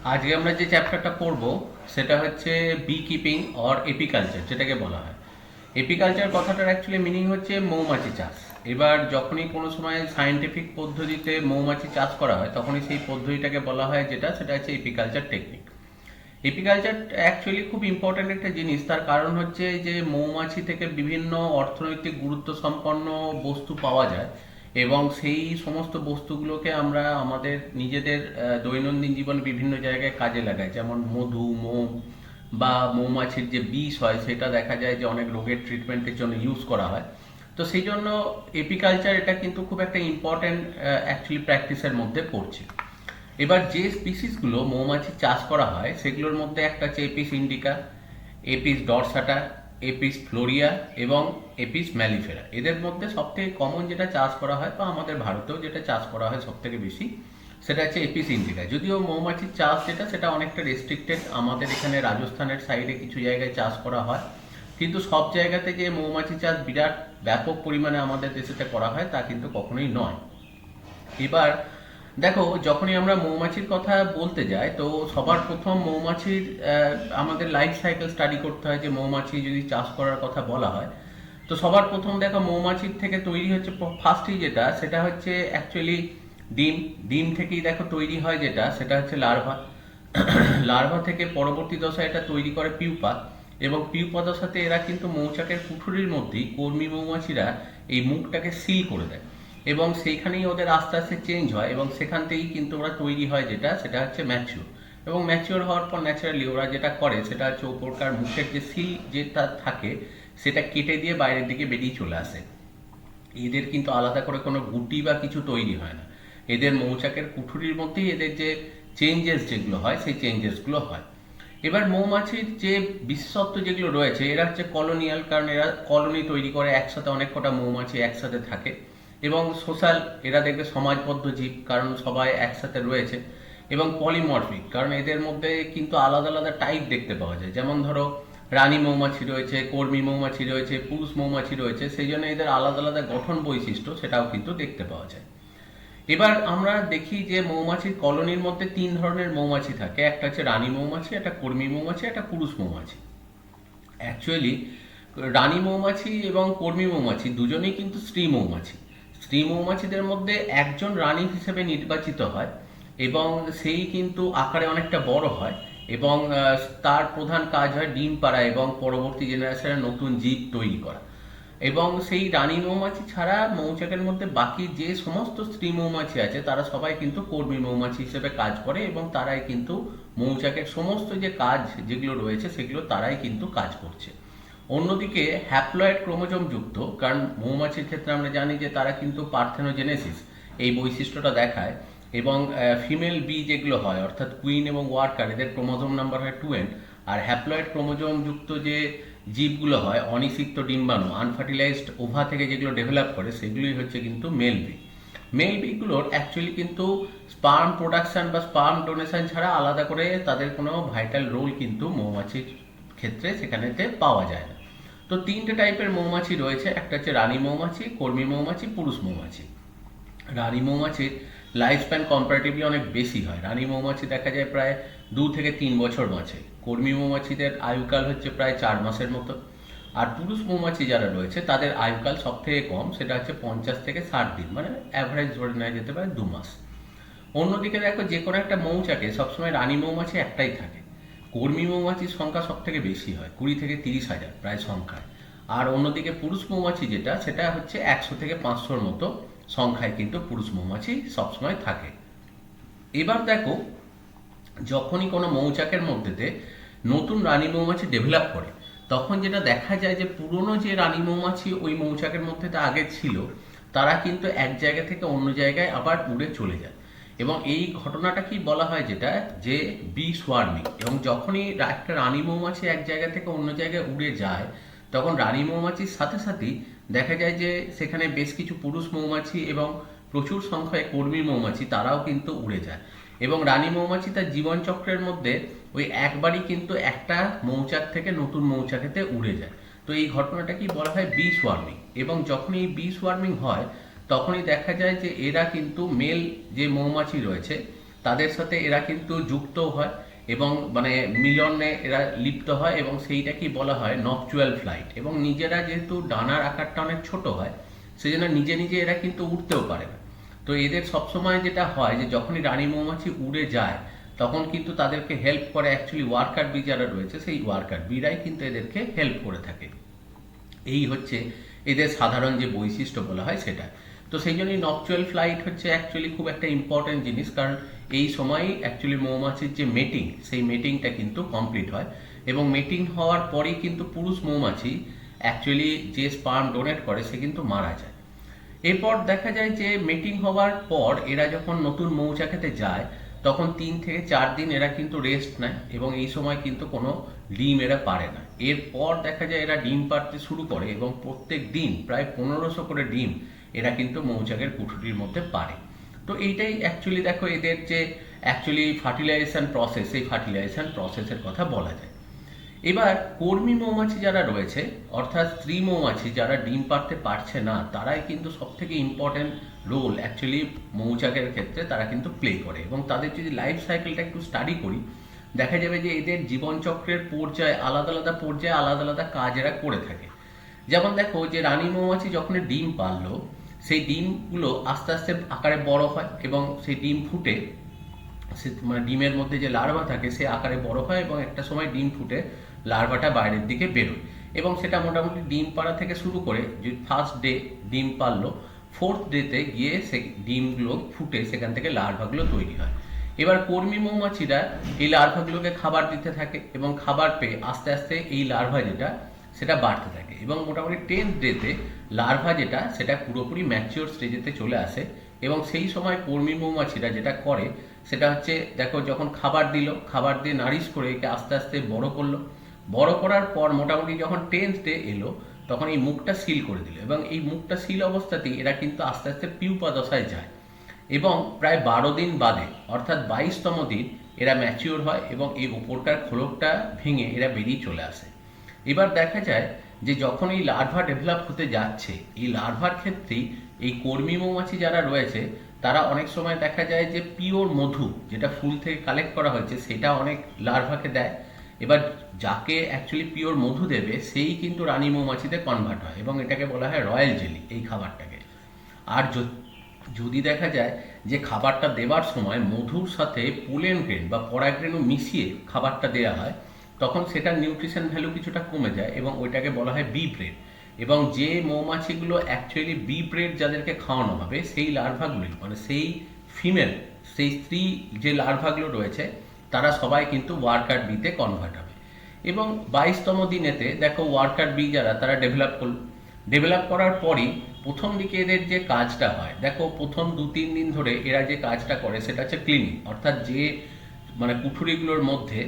আজকে আমরা যে চ্যাপ্টারটা পড়ব সেটা হচ্ছে বি কিপিং অর এপিকালচার, যেটাকে বলা হয়। এপিকালচার কথাটার অ্যাকচুয়ালি মিনিং হচ্ছে মৌমাছি চাষ। এবার যখনই কোনো সময় সায়েন্টিফিক পদ্ধতিতে মৌমাছি চাষ করা হয় তখনই সেই পদ্ধতিটাকে বলা হয় সেটা হচ্ছে এপিকালচার টেকনিক। এপিকালচার অ্যাকচুয়ালি খুব ইম্পর্ট্যান্ট একটা জিনিস, তার কারণ হচ্ছে যে মৌমাছি থেকে বিভিন্ন অর্থনৈতিক গুরুত্ব সম্পন্ন বস্তু পাওয়া যায় এবং সেই সমস্ত বস্তুগুলোকে আমরা আমাদের নিজেদের দৈনন্দিন জীবনে বিভিন্ন জায়গায় কাজে লাগাই, যেমন মধু, মোম বা মৌমাছির যে বিষ হয় সেটা দেখা যায় যে অনেক রোগের ট্রিটমেন্টের জন্য ইউজ করা হয়। তো সেই জন্য এপিকালচার এটা কিন্তু খুব একটা ইম্পর্ট্যান্ট অ্যাকচুয়ালি প্র্যাকটিসের মধ্যে পড়ছে। এবার যে স্পিসিসগুলো মৌমাছি চাষ করা হয় সেগুলোর মধ্যে একটা হচ্ছে Apis indica, Apis dorsata, Apis florea এবং এপিস ম্যালিফেরা। এদের মধ্যে সবথেকে কমন যেটা চাষ করা হয় বা আমাদের ভারতেও যেটা চাষ করা হয় সবথেকে বেশি সেটা হচ্ছে এপিস ইন্ডিকা। যদিও মৌমাছির চাষ সেটা অনেকটা রেস্ট্রিক্টেড, আমাদের এখানে রাজস্থানের সাইডে কিছু জায়গায় চাষ করা হয়, কিন্তু সব জায়গাতে যে মৌমাছি চাষ বিরাট ব্যাপক পরিমাণে আমাদের দেশেতে করা হয় তা কিন্তু কখনোই নয়। এবার দেখো, যখনই আমরা মৌমাছির কথা বলতে যাই তো সবার প্রথম মৌমাছির আমাদের লাইফ সাইকেল স্টাডি করতে হয়। যে মৌমাছি যদি চাষ করার কথা বলা হয় তো সবার প্রথম দেখো মৌমাছির থেকে তৈরি হচ্ছে ফার্স্টই সেটা হচ্ছে অ্যাকচুয়ালি ডিম। ডিম থেকেই দেখো তৈরি হয় সেটা হচ্ছে লার্ভা। লার্ভা থেকে পরবর্তী দশায় এটা তৈরি করে পিউপা, এবং পিউপা দশাতে এরা কিন্তু মৌচাকের কুঠুরির মধ্যেই কর্মী মৌমাছিরা এই মুখটাকে সিল করে দেয় এবং সেইখানেই ওদের আস্তে আস্তে চেঞ্জ হয় এবং সেখান থেকেই কিন্তু ওরা তৈরি হয় সেটা হচ্ছে ম্যাচিওর। এবং ম্যাচিওর হওয়ার পর ন্যাচারালি ওরা যেটা করে সেটা হচ্ছে ওপরকার মুখের যে সিল যেটা থাকে সেটা কেটে দিয়ে বাইরের দিকে বেরিয়ে চলে আসে। এদের কিন্তু আলাদা করে কোনো গুটি বা কিছু তৈরি হয় না, এদের মৌচাকের কুঠুরির মধ্যেই এদের যে চেঞ্জেস যেগুলো হয় সেই চেঞ্জেসগুলো হয়। এবার মৌমাছির যে বিশেষত্ব যেগুলো রয়েছে, এরা হচ্ছে কলোনিয়াল, কারণ এরা কলোনি তৈরি করে, একসাথে অনেক কটা মৌমাছি একসাথে থাকে। এবং সোশ্যাল, এরা দেখবে সমাজবদ্ধ জীব, কারণ সবাই একসাথে রয়েছে। এবং পলিমরফিক, কারণ এদের মধ্যে কিন্তু আলাদা আলাদা টাইপ দেখতে পাওয়া যায়, যেমন ধরো রানী মৌমাছি রয়েছে, কর্মী মৌমাছি রয়েছে, পুরুষ মৌমাছি রয়েছে, সেই জন্য এদের আলাদা আলাদা গঠন বৈশিষ্ট্য সেটাও কিন্তু দেখতে পাওয়া যায়। এবার আমরা দেখি যে মৌমাছির কলোনির মধ্যে তিন ধরনের মৌমাছি থাকে, একটা হচ্ছে রানী মৌমাছি, একটা কর্মী মৌমাছি, একটা পুরুষ মৌমাছি। অ্যাকচুয়ালি রানী মৌমাছি এবং কর্মী মৌমাছি দুজনেই কিন্তু স্ত্রী মৌমাছি। স্ত্রী মৌমাছিদের মধ্যে একজন রানী হিসেবে নির্বাচিত হয় এবং সেই কিন্তু আকারে অনেকটা বড় হয় এবং তার প্রধান কাজ হয় ডিম পাড়া এবং পরবর্তী জেনারেশনে নতুন জীব তৈরি করা। এবং সেই রানী মৌমাছি ছাড়া মৌচাকের মধ্যে বাকি যে সমস্ত স্ত্রী মৌমাছি আছে তারা সবাই কিন্তু কর্মী মৌমাছি হিসেবে কাজ করে এবং তারাই কিন্তু মৌচাকের সমস্ত যে কাজ যেগুলো রয়েছে সেগুলো তারাই কিন্তু কাজ করছে। অন্যদিকে হ্যাপ্লয়েড ক্রোমোজোম যুক্ত, কারণ মৌমাছির ক্ষেত্রে আমরা জানি যে তারা কিন্তু পার্থেনোজেনেসিস এই বৈশিষ্ট্যটা দেখায় এবং ফিমেল বি যেগুলো হয় অর্থাৎ কুইন এবং ওয়ার্কার, এদের ক্রোমোজোম নাম্বার হয় 2n। আর হ্যাপ্লয়েড ক্রোমোজোম যুক্ত যে জীবগুলো হয় অনিষিক্ত ডিম্বাণু, আনফার্টিলাইজড ওভা থেকে যেগুলো ডেভেলপ করে সেগুলোই হচ্ছে কিন্তু মেল বি। মেল বিগুলোর অ্যাকচুয়ালি কিন্তু স্পার্ম প্রোডাকশন বা স্পার্ম ডোনেশন ছাড়া আলাদা করে তাদের কোনো ভাইটাল রোল কিন্তু মৌমাছির ক্ষেত্রে সেখানেতে পাওয়া যায় না। তো তিনটে টাইপের মৌমাছি রয়েছে, একটা হচ্ছে রানী মৌমাছি, কর্মী মৌমাছি, পুরুষ মৌমাছি। রানী মৌমাছির লাইফ স্প্যান কম্পারেটিভলি অনেক বেশি হয়। রানী মৌমাছি দেখা যায় প্রায় 2 থেকে 3 বছর বাঁচে। কর্মী মৌমাছিদের আয়ুকাল হচ্ছে প্রায় 4 মাসের মতো। আর পুরুষ মৌমাছি যারা রয়েছে তাদের আয়ুকাল সব থেকে কম, সেটা হচ্ছে 50 থেকে 60 দিন, মানে অ্যাভারেজ ধরে নেওয়া যেতে পারে 2 মাস। অন্যদিকে দেখো, যে কোনো একটা মৌচাকে সবসময় রানী মৌমাছি একটাই থাকে। কর্মী মৌমাছির সংখ্যা সব থেকে বেশি হয়, 20 থেকে 30 হাজার প্রায় সংখ্যায়। আর অন্যদিকে পুরুষ মৌমাছি সেটা হচ্ছে 100 থেকে 500-র মতো সংখ্যায় কিন্তু পুরুষ মৌমাছি সবসময় থাকে। এবার দেখো, যখনই কোনো মৌচাকের মধ্যেতে নতুন রানী মৌমাছি ডেভেলপ করে তখন যেটা দেখা যায় যে পুরনো যে রানী মৌমাছি ওই মৌচাকের মধ্যে আগে ছিল তারা কিন্তু এক জায়গা থেকে অন্য জায়গায় আবার উড়ে চলে যায়। এবং এই ঘটনাটা কি বলা হয় যে বি সোয়ার্মিং। এবং যখনই একটা রানী মৌমাছি এক জায়গা থেকে অন্য জায়গায় উড়ে যায় তখন রানী মৌমাছির সাথে সাথেই দেখা যায় যে সেখানে বেশ কিছু পুরুষ মৌমাছি এবং প্রচুর সংখ্যায় কর্মী মৌমাছি তারাও কিন্তু উড়ে যায়। এবং রানী মৌমাছি তার জীবনচক্রের মধ্যে ওই একবারই কিন্তু একটা মৌচাক থেকে নতুন মৌচাকেতে উড়ে যায়। তো এই ঘটনাটা কি বলা হয় বি সোয়ার্মিং। এবং যখন এই বি সোয়ার্মিং হয় তখনই দেখা যায় যে এরা কিন্তু মেল যে মৌমাছি রয়েছে তাদের সাথে এরা কিন্তু যুক্ত হয় এবং মানে মিলনে এরা লিপ্ত হয়, এবং সেইটাকেই বলা হয় নকচুয়াল ফ্লাইট। এবং নিজেরা যেহেতু ডানার আকারটা অনেক ছোট হয়, সেই জন্য নিজে নিজে এরা কিন্তু উঠতেও পারে না। তো এদের সবসময় যেটা হয় যে যখনই রানী মৌমাছি উড়ে যায়, তখন কিন্তু তাদেরকে হেল্প করে অ্যাকচুয়ালি ওয়ার্কার বি যারা রয়েছে, সেই ওয়ার্কার বিরাই কিন্তু এদেরকে হেল্প করে থাকে। এই হচ্ছে এদের সাধারণ যে বৈশিষ্ট্য বলা হয় সেটা। তো সেই জন্যই নকচুয়াল ফ্লাইট হচ্ছে অ্যাকচুয়ালি খুব একটা ইম্পর্টেন্ট জিনিস, কারণ এই সময়ই অ্যাকচুয়ালি মৌমাছির যে মেটিং, সেই মেটিংটা কিন্তু কমপ্লিট হয়। এবং মেটিং হওয়ার পরেই কিন্তু পুরুষ মৌমাছি অ্যাকচুয়ালি যে স্পার্ম ডোনেট করে সে কিন্তু মারা যায়। এরপর দেখা যায় যে মিটিং হওয়ার পর এরা যখন নতুন মৌচাকেতে যায়, তখন 3 থেকে 4 দিন এরা কিন্তু রেস্ট নেয়, এবং এই সময় কিন্তু কোনো ডিম এরা পারে না। এরপর দেখা যায় এরা ডিম পাড়তে শুরু করে, এবং প্রত্যেক দিন প্রায় 1500 করে ডিম এরা কিন্তু মৌচাকের কুঠুরির মধ্যে পারে। তো এইটাই অ্যাকচুয়ালি দেখো এদের যে অ্যাকচুয়ালি ফার্টিলাইজেশন প্রসেস, এই ফার্টিলাইজেশন প্রসেসের কথা বলা যায়। এবার কর্মী মৌমাছি যারা রয়েছে, অর্থাৎ স্ত্রী মৌমাছি যারা ডিম পাড়তে পারছে না, তারাই কিন্তু সব থেকে ইম্পর্টেন্ট রোল অ্যাকচুয়ালি মৌচাকের ক্ষেত্রে তারা কিন্তু প্লে করে। এবং তাদের যদি লাইফ সাইকেলটা একটু স্টাডি করি, দেখা যাবে যে এদের জীবনচক্রের পর্যায়ে আলাদা আলাদা পর্যায়ে আলাদা আলাদা কাজ এরা করে থাকে। যেমন দেখো যে রানী মৌমাছি যখন ডিম পারলো, সেই ডিমগুলো আস্তে আস্তে আকারে বড় হয়, এবং সেই ডিম ফুটে সে মানে ডিমের মধ্যে যে লার্ভা থাকে সে আকারে বড় হয়, এবং একটা সময় ডিম ফুটে লার্ভাটা বাইরের দিকে বেরোয়। এবং সেটা মোটামুটি ডিম পাড়া থেকে শুরু করে যে ফার্স্ট ডে ডিম পারলো, 4th ডেতে গিয়ে সে ডিমগুলো ফুটে সেখান থেকে লার্ভাগুলো তৈরি হয়। এবার কর্মী মৌমাছিরা এই লার্ভাগুলোকে খাবার দিতে থাকে, এবং খাবার পেয়ে আস্তে আস্তে এই লার্ভা যেটা সেটা বাড়তে থাকে, এবং মোটামুটি 10th ডেতে লার্ভা যেটা সেটা পুরোপুরি ম্যাচিওর স্টেজেতে চলে আসে। এবং সেই সময় কর্মী মৌমাছিরা যেটা করে সেটা হচ্ছে, দেখো যখন খাবার দিল, খাবার দিয়ে নারিশ করে একে আস্তে আস্তে বড় করলো, বড় করার পর মোটামুটি যখন 10th ডে এলো, তখন এই মুখটা সিল করে দিল, এবং এই মুখটা সিল অবস্থাতেই এরা কিন্তু আস্তে আস্তে পিউপা দশায় যায়, এবং প্রায় 12 দিন বাদে অর্থাৎ 22তম দিন এরা ম্যাচিওর হয়, এবং এই উপরকার খোলকটা ভেঙে এরা বেরিয়ে চলে আসে। এবার দেখা যায় যে যখন এই লার্ভা ডেভেলপ হতে যাচ্ছে, এই লার্ভার ক্ষেত্রেই এই কর্মী মৌমাছি যারা রয়েছে তারা অনেক সময় দেখা যায় যে পিওর মধু যেটা ফুল থেকে কালেক্ট করা হয়েছে সেটা অনেক লার্ভাকে দেয়। এবার যাকে অ্যাকচুয়ালি পিওর মধু দেবে সেই কিন্তু রানী মৌমাছিতে কনভার্ট হয়, এবং এটাকে বলা হয় রয়্যাল জেলি এই খাবারটাকে। আর যদি দেখা যায় যে খাবারটা দেওয়ার সময় মধুর সাথে পোলেন গ্রেন বা পরাগরেণু মিশিয়ে খাবারটা দেওয়া হয়, তখন সেটার নিউট্রিশন ভ্যালু কিছুটা কমে যায়, এবং ওইটাকে বলা হয় বি ব্রেড। এবং যে মৌমাছিগুলো অ্যাকচুয়ালি বি ব্রেড যাদেরকে খাওয়ানো হবে, সেই লার্ভাগুলি মানে সেই ফিমেল, সেই স্ত্রী যে লার্ভাগুলো রয়েছে, তারা সবাই কিন্তু ওয়ার্কার বিতে কনভার্ট হবে। এবং 22তম দিনেতে দেখো ওয়ার্কার বি যারা তারা ডেভেলপ করলো, ডেভেলপ করার পরই প্রথম দিকে এদের যে কাজটা হয়, দেখো প্রথম 2-3 দিন ধরে এরা যে কাজটা করে সেটা হচ্ছে ক্লিনিং, অর্থাৎ যে মানে কুঠুরিগুলোর মধ্যে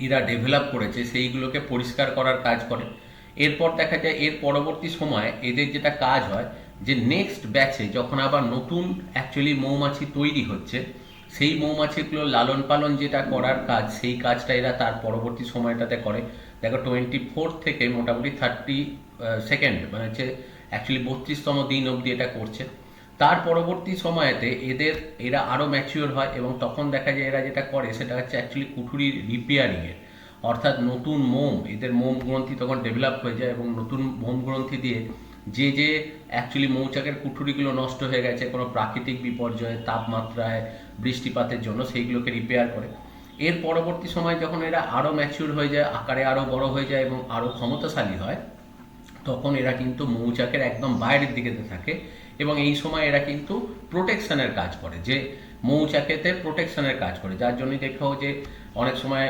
এরা ডেভেলপ করেছে সেইগুলোকে পরিষ্কার করার কাজ করে। এরপর দেখা যায় এর পরবর্তী সময় এদের যেটা কাজ হয় যে নেক্সট ব্যাচে যখন আবার নতুন অ্যাকচুয়ালি মৌমাছি তৈরি হচ্ছে, সেই মৌমাছিগুলো লালন পালন যেটা করার কাজ, সেই কাজটা এরা তার পরবর্তী সময়টাতে করে। দেখো 24 থেকে মোটামুটি 32nd মানে হচ্ছে অ্যাকচুয়ালি 32তম দিন অবধি এটা করছে। তার পরবর্তী সময়েতে এরা আরও ম্যাচিওর হয়, এবং তখন দেখা যায় এরা যেটা করে সেটা হচ্ছে অ্যাকচুয়ালি কুঠুরির রিপেয়ারিংয়ের, অর্থাৎ নতুন মোম, এদের মোম গ্রন্থি তখন ডেভেলপ হয়ে যায়, এবং নতুন মোম গ্রন্থি দিয়ে যে অ্যাকচুয়ালি মৌচাকের কুঠুরিগুলো নষ্ট হয়ে গেছে কোনো প্রাকৃতিক বিপর্যয়ে, তাপমাত্রায়, বৃষ্টিপাতের জন্য, সেইগুলোকে রিপেয়ার করে। এর পরবর্তী সময় যখন এরা আরও ম্যাচিওর হয়ে যায়, আকারে আরও বড় হয়ে যায় এবং আরও ক্ষমতাশালী হয়, তখন এরা কিন্তু মৌচাকের একদম বাইরের দিকে থাকে, এবং এই সময় এরা কিন্তু প্রোটেকশনের কাজ করে, যে মৌচাকেতে প্রোটেকশনের কাজ করে। যার জন্যই দেখো যে অনেক সময়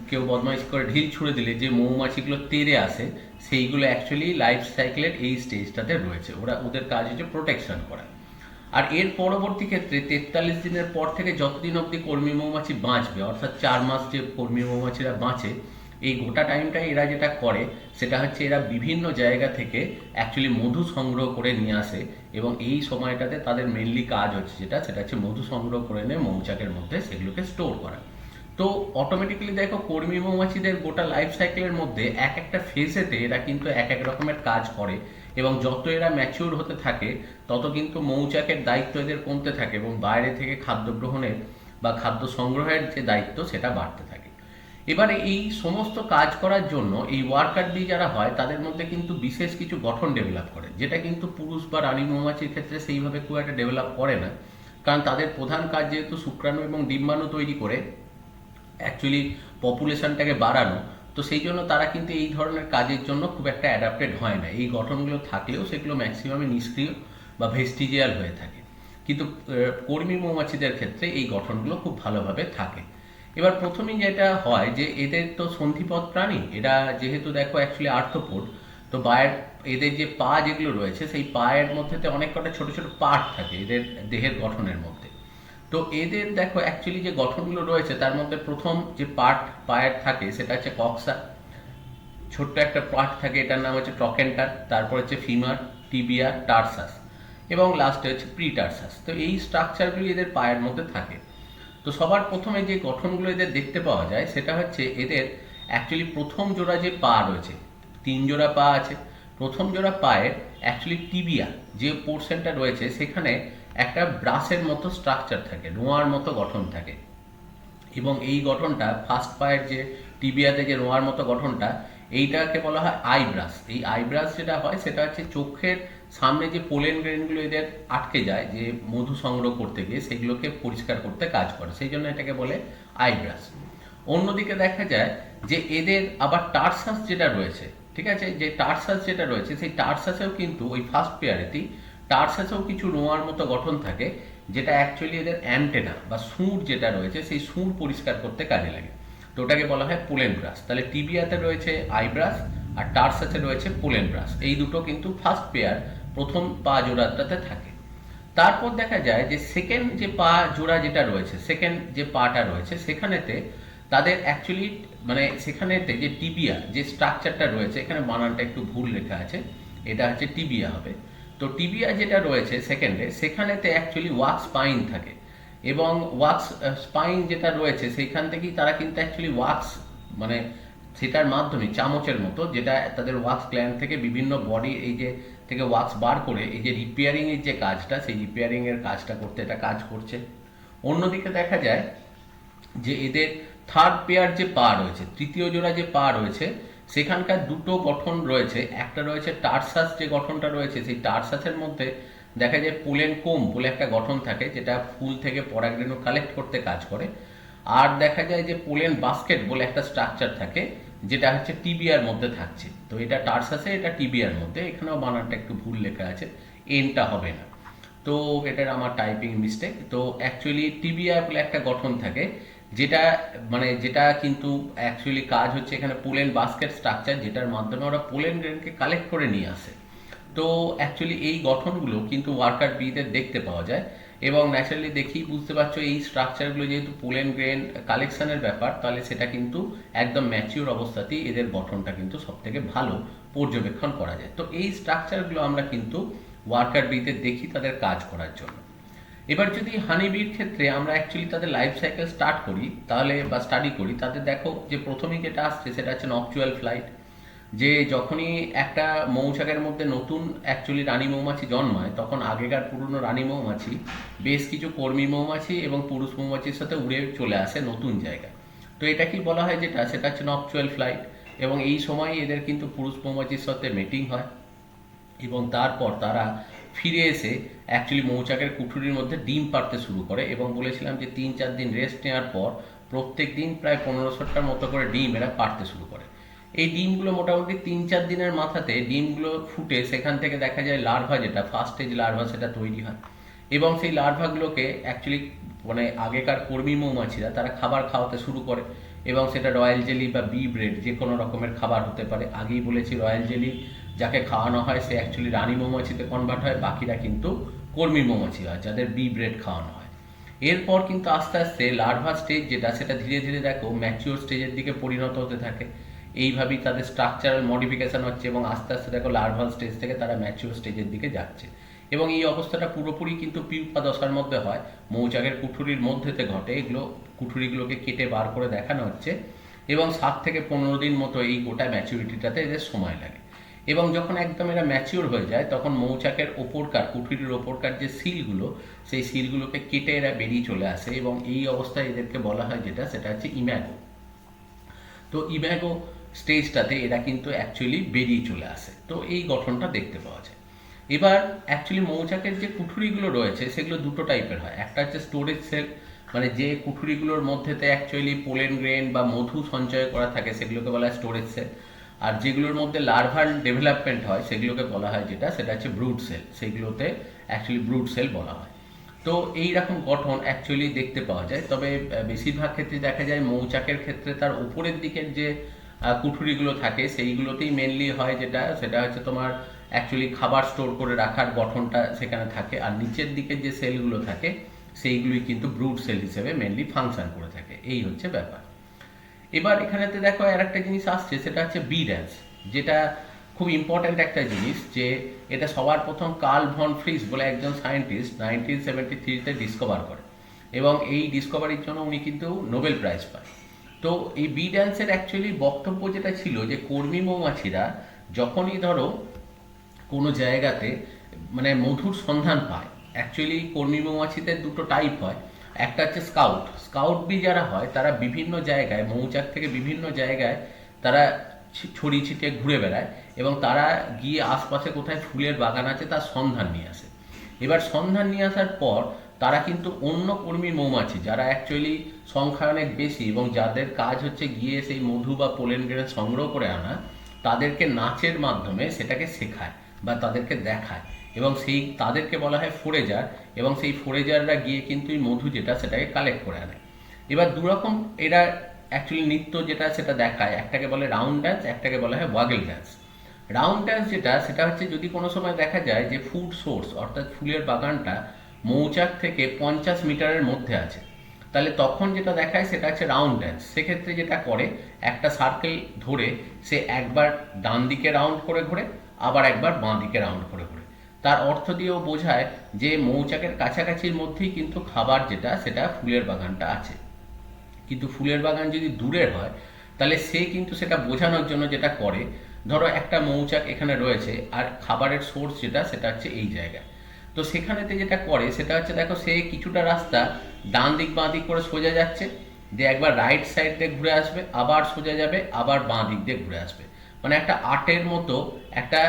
কেউ বদমাইশ করে ঢিল ছুঁড়ে দিলে যে মৌমাছিগুলো তেড়ে আসে, সেইগুলো অ্যাকচুয়ালি লাইফ সাইকেলের এই স্টেজটাতে রয়েছে, ওদের কাজ হচ্ছে প্রোটেকশন করা। আর এর পরবর্তী ক্ষেত্রে 43 দিনের পর থেকে যতদিন অবধি কর্মী মৌমাছি বাঁচবে, অর্থাৎ 4 মাস যে কর্মী মৌমাছিরা বাঁচে, এই গোটা টাইমটাই এরা যেটা করে সেটা হচ্ছে এরা বিভিন্ন জায়গা থেকে অ্যাকচুয়ালি মধু সংগ্রহ করে নিয়ে আসে, এবং এই সময়টাতে তাদের মেনলি কাজ হচ্ছে সেটা হচ্ছে মধু সংগ্রহ করে নিয়ে মৌচাকের মধ্যে সেগুলোকে স্টোর করা। তো অটোমেটিক্যালি দেখো কর্মী মৌমাছিদের গোটা লাইফ সাইকেলের মধ্যে এক একটা ফেজেতে এরা কিন্তু এক এক রকমের কাজ করে, এবং যত এরা ম্যাচিউর হতে থাকে তত কিন্তু মৌচাকের দায়িত্ব এদের কমতে থাকে এবং বাইরে থেকে খাদ্য গ্রহণের বা খাদ্য সংগ্রহের যে দায়িত্ব সেটা বাড়তে থাকে। এবারে এই সমস্ত কাজ করার জন্য এই ওয়ার্কার বি যারা হয় তাদের মধ্যে কিন্তু বিশেষ কিছু গঠন ডেভেলপ করে, যেটা কিন্তু পুরুষ বা রানী মৌমাছির ক্ষেত্রে সেইভাবে খুব একটা ডেভেলপ করে না, কারণ তাদের প্রধান কাজ যেহেতু শুক্রাণু এবং ডিম্বাণু তৈরি করে অ্যাকচুয়ালি পপুলেশনটাকে বাড়ানো, তো সেই জন্য তারা কিন্তু এই ধরনের কাজের জন্য খুব একটা অ্যাডাপ্টেড হয় না। এই গঠনগুলো থাকলেও সেগুলো ম্যাক্সিমামে নিষ্ক্রিয় বা ভেস্টিজিয়াল হয়ে থাকে, কিন্তু কর্মী মৌমাছিদের ক্ষেত্রে এই গঠনগুলো খুব ভালোভাবে থাকে। এবার প্রথমেই যেটা হয় যে এদের তো সন্ধিপদ প্রাণী, এরা যেহেতু দেখো অ্যাকচুয়ালি আর্থ্রোপোড, তো এদের যে পা যেগুলো রয়েছে সেই পায়ের মধ্যে অনেক কটা ছোট ছোট পার্ট থাকে এদের দেহের গঠনের মধ্যে। তো এদের দেখো অ্যাকচুয়ালি যে গঠনগুলো রয়েছে তার মধ্যে প্রথম যে পার্ট পায়ের থাকে সেটা হচ্ছে কক্সা, ছোট্ট একটা পার্ট থাকে এটার নাম হচ্ছে ট্রকেন্টার, তারপর হচ্ছে ফিমার, টিবিয়া, টার্সাস এবং লাস্টে হচ্ছে প্রিটার্সাস। তো এই স্ট্রাকচারগুলি এদের পায়ের মধ্যে থাকে। তো সবার প্রথমে যে গঠনগুলো এদের দেখতে পাওয়া যায় সেটা হচ্ছে এদের অ্যাকচুয়ালি প্রথম জোড়া যে পা রয়েছে, 3 জোড়া পা আছে, প্রথম জোড়া পায়ের অ্যাকচুয়ালি টিবিয়া যে পোর্শনটা রয়েছে সেখানে একটা ব্রাশের মতো স্ট্রাকচার থাকে, রোঁয়ার মতো গঠন থাকে, এবং এই গঠনটা ফার্স্ট পায়ের যে টিবিয়াতে যে রোঁয়ার মতো গঠনটা, এইটাকে বলা হয় আইব্রাশ। এই আইব্রাশ যেটা হয় সেটা হচ্ছে চোখের সামনে যে পোলেন গ্রেনগুলো এদের আটকে যায় যে মধু সংগ্রহ করতে গিয়ে, সেগুলোকে পরিষ্কার করতে কাজ করে, সেই জন্য এটাকে বলে আইব্রাশ। অন্যদিকে দেখা যায় যে এদের আবার টার্সাস যেটা রয়েছে, ঠিক আছে, যে টার্সাস যেটা রয়েছে সেই টার্সাসেও কিন্তু ওই ফার্স্ট পেয়ারেতেই টার্সাসেও কিছু রোঁয়ার মতো গঠন থাকে, যেটা অ্যাকচুয়ালি এদের অ্যান্টেনা বা সুর যেটা রয়েছে সেই সুর পরিষ্কার করতে কাজে লাগে। তো ওটাকে বলা হয় পোলেন ব্রাশ। তাহলে টিবিয়াতে রয়েছে আইব্রাশ আর টার্সাসে রয়েছে পোলেন ব্রাশ, এই দুটো কিন্তু ফার্স্ট পেয়ার প্রথম পা জোড়াটাতে থাকে। তারপর দেখা যায় যে সেকেন্ড যে পা জোড়া যেটা রয়েছে, সেকেন্ড যে পাটা রয়েছে সেখানেতে তাদের অ্যাকচুয়ালি মানে সেখানেতে যে টিবিয়া যে স্ট্রাকচারটা রয়েছে, এখানে বানানটা একটু ভুল লেখা আছে, এটা হচ্ছে টিবিয়া হবে। তো টিবিয়া যেটা রয়েছে সেকেন্ডে, সেখানেতে অ্যাকচুয়ালি ওয়াক্স স্পাইন থাকে, এবং ওয়াক্স স্পাইন যেটা রয়েছে সেইখান থেকেই তারা কিন্তু অ্যাকচুয়ালি ওয়াক্স মানে সেটার মাধ্যমে চামচের মতো, যেটা তাদের ওয়াক্স গ্ল্যান্ড থেকে বিভিন্ন বডি এই যে থেকে ওয়াক্স বার করে এই যে রিপেয়ারিং এর যে কাজটা, সেই রিপেয়ারিং এর কাজটা করতে এটা কাজ করছে। অন্যদিকে দেখা যায় যে এদের থার্ড পেয়ার যে পা রয়েছে, তৃতীয় জোড়া যে পা রয়েছে, সেখানকার দুটো গঠন রয়েছে। একটা রয়েছে টার্সাস, যে গঠনটা রয়েছে সেই টার্সাসের মধ্যে দেখা যায় পোলেন কোম বলে একটা গঠন থাকে, যেটা ফুল থেকে পরাগরেণু কালেক্ট করতে কাজ করে। আর দেখা যায় যে পোলেন বাস্কেট বলে একটা স্ট্রাকচার থাকে, যেটা হচ্ছে টিবিয়ার মধ্যে থাকছে। তো এটা টার্সাসে, এটা টিবিয়ার মধ্যে, এখানেও বানানটা একটু ভুল লেখা আছে, এনটা হবে না, তো এটার আমার টাইপিং মিস্টেক। তো অ্যাকচুয়ালি টিবিয়া বলে একটা গঠন থাকে, যেটা যেটা কিন্তু অ্যাকচুয়ালি কাজ হচ্ছে এখানে পোলেন বাস্কেট স্ট্রাকচার, যেটার মাধ্যমে ওরা পোলেন গ্রেনকে কালেক্ট করে নিয়ে আসে। তো অ্যাকচুয়ালি এই গঠনগুলো কিন্তু ওয়ার্কার বিদের দেখতে পাওয়া যায়, এবং ন্যাচারালি দেখেই বুঝতে পারছো এই স্ট্রাকচারগুলো যেহেতু পোলেন গ্রেন কালেকশনের ব্যাপার, তাহলে সেটা কিন্তু একদম ম্যাচিওর অবস্থাতেই এদের গঠনটা কিন্তু সব থেকে ভালো পর্যবেক্ষণ করা যায়। তো এই স্ট্রাকচারগুলো আমরা কিন্তু ওয়ার্কার বিদের দেখি তাদের কাজ করার জন্য। এবার যদি হানিবির ক্ষেত্রে আমরা অ্যাকচুয়ালি তাদের লাইফ সাইকেল স্টার্ট করি তাহলে বা স্টাডি করি, তাদের দেখো যে প্রথমেই যেটা আসছে সেটা হচ্ছে নকচুয়াল ফ্লাইট। যে যখনই একটা মৌচাকের মধ্যে নতুন অ্যাকচুয়ালি রানী মৌমাছি জন্মায়, তখন আগেকার পুরনো রানী মৌমাছি বেশ কিছু কর্মী মৌমাছি এবং পুরুষ মৌমাছির সাথে উড়ে চলে আসে নতুন জায়গায়। তো এটা কি বলা হয় যেটা, সেটা হচ্ছে নকচুয়াল ফ্লাইট। এবং এই সময় এদের কিন্তু পুরুষ মৌমাছির সাথে মিটিং হয়, এবং তারপর তারা ফিরে এসে অ্যাকচুয়ালি মৌচাকের কুঠুরির মধ্যে ডিম পাড়তে শুরু করে। এবং বলেছিলাম যে 3-4 দিন রেস্ট নেওয়ার পর প্রত্যেক দিন প্রায় 1500টার মতো করে ডিম এরা পাড়তে শুরু করে। এই ডিমগুলো মোটামুটি 3-4 দিনের মাথাতে ডিমগুলো ফুটে সেখান থেকে দেখা যায় লার্ভা, যেটা ফার্স্ট স্টেজ লার্ভা, সেটা তৈরি হয়। এবং সেই লার্ভাগুলোকে অ্যাকচুয়ালি আগেকার কর্মী মৌমাছিরা তারা খাবার খাওয়াতে শুরু করে, এবং সেটা রয়্যাল জেলি বা বি ব্রেড যে কোনো রকমের খাবার হতে পারে। আগেই বলেছি রয়্যাল জেলি যাকে খাওয়ানো হয় সে অ্যাকচুয়ালি রানী মৌমাছিতে কনভার্ট হয়, বাকিরা কিন্তু কর্মী মৌমাছি হয় যাদের বি ব্রেড খাওয়ানো হয়। এরপর কিন্তু আস্তে আস্তে লার্ভা স্টেজ যেটা, সেটা ধীরে ধীরে দেখো ম্যাচিওর স্টেজের দিকে পরিণত হতে থাকে। এইভাবেই তাদের স্ট্রাকচারাল মডিফিকেশন হচ্ছে, এবং আস্তে আস্তে দেখো লার্ভাল স্টেজ থেকে তারা ম্যাচিওর স্টেজের দিকে যাচ্ছে। এবং এই অবস্থাটা পুরোপুরি কিন্তু পিউপা দশার মধ্যে হয়, মৌচাকের কুঠুরির মধ্যেতে ঘটে। এগুলো কুঠুরিগুলোকে কেটে বার করে দেখানো হচ্ছে, এবং 7 থেকে 15 দিন মতো এই গোটা ম্যাচুরিটিটাতে এদের সময় লাগে। এবং যখন একদম এরা ম্যাচিওর হয়ে যায় তখন মৌচাকের ওপরকার কুঠুরির ওপরকার যে সিলগুলো, সেই সিলগুলোকে কেটে এরা বেরিয়ে চলে আসে এবং এই অবস্থায় এদেরকে বলা হয় যেটা সেটা হচ্ছে ইম্যাগো। তো ইম্যাগো স্টেজটাতে এরা কিন্তু অ্যাকচুয়ালি বেরিয়ে চলে আসে। তো এই গঠনটা দেখতে পাওয়া যায়। এবার অ্যাকচুয়ালি মৌচাকের যে কুঠুরিগুলো রয়েছে সেগুলো দুটো টাইপের হয়। একটা হচ্ছে স্টোরেজ সেল, মানে যে কুঠুরিগুলোর মধ্যেতে অ্যাকচুয়ালি পোলেন গ্রেন বা মধু সঞ্চয় করা থাকে সেগুলোকে বলা হয় স্টোরেজ সেল। আর যেগুলোর মধ্যে লার্ভাল ডেভেলপমেন্ট হয় সেগুলোকে বলা হয় যেটা সেটা হচ্ছে ব্রুড সেল, সেগুলোতে অ্যাকচুয়ালি ব্রুড সেল বলা হয়। তো এই রকম গঠন অ্যাকচুয়ালি দেখতে পাওয়া যায়, তবে বেশিরভাগ ক্ষেত্রে দেখা যায় মৌচাকের ক্ষেত্রে তার উপরের দিকের যে কুঠুরিগুলো থাকে সেইগুলোতেই মেনলি হয়, যেটা সেটা হচ্ছে তোমার অ্যাকচুয়ালি খাবার স্টোর করে রাখার গঠনটা সেখানে থাকে, আর নিচের দিকের যে সেলগুলো থাকে সেইগুলোই কিন্তু ব্রুড সেল হিসেবে মেনলি ফাংশন করে থাকে। এই হচ্ছে ব্যাপার। এবার এখানেতে দেখো আর একটা জিনিস আসছে, সেটা হচ্ছে বি ড্যান্স, যেটা খুব ইম্পর্ট্যান্ট একটা জিনিস, যে এটা সবার প্রথম কার্ল ভন ফ্রিস বলে একজন সায়েন্টিস্ট 1973-তে ডিসকভার করে এবং এই ডিসকভারির জন্য উনি কিন্তু নোবেল প্রাইজ পায়। তো এই বি ড্যান্সের অ্যাকচুয়ালি বক্তব্য যেটা ছিল যে কর্মী মৌমাছিরা যখনই ধরো কোনো জায়গাতে মানে মধুর সন্ধান পায়, অ্যাকচুয়ালি কর্মী মৌমাছিতে দুটো টাইপ হয়। একটা হচ্ছে স্কাউট, স্কাউট বি যারা হয় তারা বিভিন্ন জায়গায় মৌচাক থেকে বিভিন্ন জায়গায় তারা ছড়িয়ে ছিটিয়ে ঘুরে বেড়ায় এবং তারা গিয়ে আশপাশে কোথায় ফুলের বাগান আছে তার সন্ধান নিয়ে আসে। এবার সন্ধান নিয়ে আসার পর তারা কিন্তু অন্য কর্মী মৌমাছি যারা অ্যাকচুয়ালি সংখ্যায় অনেক বেশি এবং যাদের কাজ হচ্ছে গিয়ে সেই মধু বা পোলেন গ্রেন সংগ্রহ করে আনা, তাদেরকে নাচের মাধ্যমে সেটাকে শেখায় বা তাদেরকে দেখায় এবং সেই তাদেরকে বলা হয় ফোরেজার, এবং সেই ফোরেজাররা গিয়ে কিন্তু এই মধু যেটা সেটাকে কালেক্ট করে আনে। এবার দুরকম এরা অ্যাকচুয়ালি নৃত্য যেটা সেটা দেখায়, একটাকে বলে রাউন্ড ড্যান্স, একটাকে বলা হয় ওয়াগল ড্যান্স। রাউন্ড ড্যান্স যেটা সেটা হচ্ছে যদি কোনো সময় দেখা যায় যে ফুড সোর্স অর্থাৎ ফুলের বাগানটা মৌচাক থেকে 50 মিটারের মধ্যে আছে, তাহলে তখন যেটা দেখায় সেটা হচ্ছে রাউন্ড ড্যান্স। সেক্ষেত্রে যেটা করে একটা সার্কেল ধরে সে একবার ডান দিকে রাউন্ড করে ঘুরে আবার একবার বাঁ দিকে রাউন্ড করে ঘুরে, তার অর্থ দিয়েও বোঝায় যে মৌচাকের কাছাকাছির মধ্যেই কিন্তু খাবার যেটা সেটা ফুলের বাগানটা আছে। কিন্তু ফুলের বাগান যদি দূরের হয় তাহলে সে কিন্তু সেটা বোঝানোর জন্য যেটা করে, ধরো একটা মৌচাক এখানে রয়েছে আর খাবারের সোর্স যেটা সেটা হচ্ছে এই জায়গায়, তো সেখানেতে যেটা করে সেটা হচ্ছে দেখো সে কিছুটা রাস্তা ডান দিক বাঁ দিক করে সোজা যাচ্ছে, দিয়ে একবার রাইট সাইড দিয়ে ঘুরে আসবে, আবার সোজা যাবে, আবার বাঁ দিক দিয়ে ঘুরে আসবে, মানে একটা আর্টের মতো একটা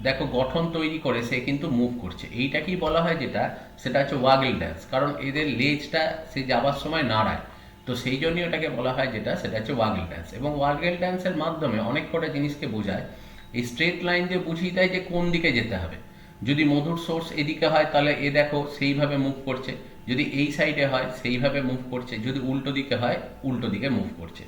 দেখো গঠন তৈরি করে সে কিন্তু মুভ করছে। এইটাকেই বলা হয় যেটা সেটা হচ্ছে ওয়াগল ড্যান্স, কারণ এদের লেজটা সে যাবার সময় নাড়ায়, তো সেই জন্যই ওটাকে বলা হয় যেটা সেটা হচ্ছে ওয়াগল ড্যান্স। এবং ওয়াগল ড্যান্সের মাধ্যমে অনেক কটা জিনিসকে বোঝায়। এই স্ট্রেট লাইন দিয়ে বুঝিয়ে দেয় যে কোন দিকে যেতে হবে। যদি মধুর সোর্স এদিকে হয় তাহলে এ দেখো সেইভাবে মুভ করছে, যদি এই সাইডে হয় সেইভাবে মুভ করছে, যদি উল্টো দিকে হয় উল্টো দিকে মুভ করছে।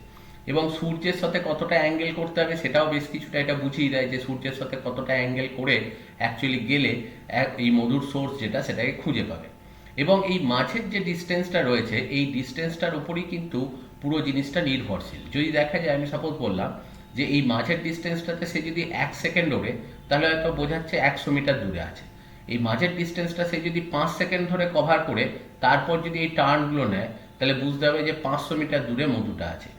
এবং সূর্যের সাথে কতটা অ্যাঙ্গেল করতে হবে সেটাও বেশ কিছুটা এটা বুঝিয়ে দেয়, যে সূর্যের সাথে কতটা অ্যাঙ্গেল করে অ্যাকচুয়ালি গেলে এই মধুর সোর্স যেটা সেটাকে খুঁজে পাবে। এবং এই মাঝের যে ডিস্টেন্সটা রয়েছে এই ডিস্টেন্সটার উপরই কিন্তু পুরো জিনিসটা নির্ভরশীল। যদি দেখা যায় আমি সাপোজ বললাম যে এই মাঝের ডিস্টেন্সটাতে সে যদি 1 সেকেন্ড ওড়ে তাহলে হয়তো বোঝাচ্ছে 100 মিটার দূরে আছে। এই মাঝের ডিস্টেন্সটা সে যদি 5 সেকেন্ড ধরে কভার করে তারপর যদি এই টার্নগুলো নেয় তাহলে বুঝতে হবে যে 500 মিটার দূরে মধুটা আছে।